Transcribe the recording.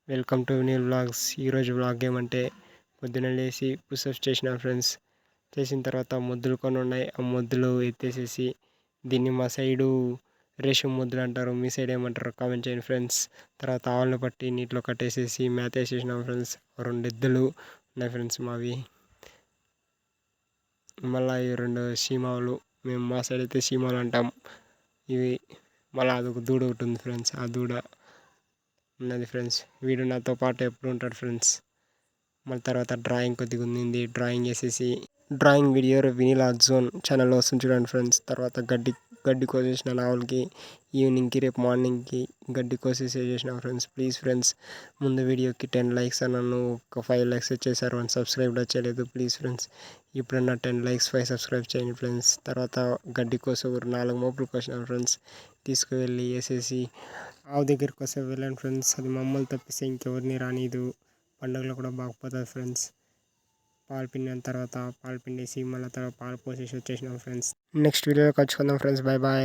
Welcome to new vlogs. ఈరోజు vlog ఏమంటే పొద్దున లేచి పుషప్స్ చేసిన ఫ్రెండ్స్. చేసిన తర్వాత ముద్దులు కొన్ని ఉన్నాయి, ఆ ముద్దులు ఎత్తేసేసి దీన్ని మా సైడు రేషం ముద్దులు అంటారు, మీ సైడ్ ఏమంటారు కామెంట్ చేయండి ఫ్రెండ్స్. తర్వాత ఆవులను పట్టి నీటిలో కట్టేసేసి మేత వేసేసినాం ఫ్రెండ్స్. 2 ఎద్దులు ఉన్నాయి ఫ్రెండ్స్ మావి. మళ్ళీ ఈ 2 సీమావులు, మేము మా సైడ్ అయితే సీమావులు అంటాం ఇవి. మళ్ళీ అదొక దూడ ఒకటి ఉంది ఫ్రెండ్స్, ఆ దూడ ఉన్నది ఫ్రెండ్స్. వీడు నాతో పాటు ఎప్పుడు ఉంటాడు ఫ్రెండ్స్. మళ్ళీ తర్వాత డ్రాయింగ్ కొద్దిగా ఉంది, డ్రాయింగ్ వేసేసి డ్రాయింగ్ వీడియో వినీలా జోన్ ఛానల్లో వస్తుంది చూడండి ఫ్రెండ్స్. తర్వాత గడ్డి కోసేసిన ఆవులకి ఈవినింగ్కి, రేపు మార్నింగ్కి గడ్డి కోసేసి వేసేసిన ఫ్రెండ్స్. ప్లీజ్ ఫ్రెండ్స్, ముందు వీడియోకి 10 లైక్స్ అన్నాను, ఒక 5 లైక్స్ వచ్చేసారు, 1 సబ్స్క్రైబ్ కూడా చేయలేదు. ప్లీజ్ ఫ్రెండ్స్, ఇప్పుడన్నా 10 లైక్స్ 5 సబ్స్క్రైబ్ చేయండి ఫ్రెండ్స్. తర్వాత గడ్డి కోసం ఒక 4 మోపులు కోసినాను ఫ్రెండ్స్. తీసుకువెళ్ళి వేసేసి ఆవు దగ్గరికి వస్తే వెళ్ళాను ఫ్రెండ్స్. అది మమ్మల్ని తప్పిస్తే ఇంకెవరిని రానిదు. పండుగలో కూడా బాగుపోతుంది ఫ్రెండ్స్. పాలు పిండిన తర్వాత పాలు పిండేసి మళ్ళీ తర్వాత పాలు పోసేసి వచ్చేసినాం ఫ్రెండ్స్. నెక్స్ట్ వీడియోలో కలుసుకుందాం ఫ్రెండ్స్. Bye bye.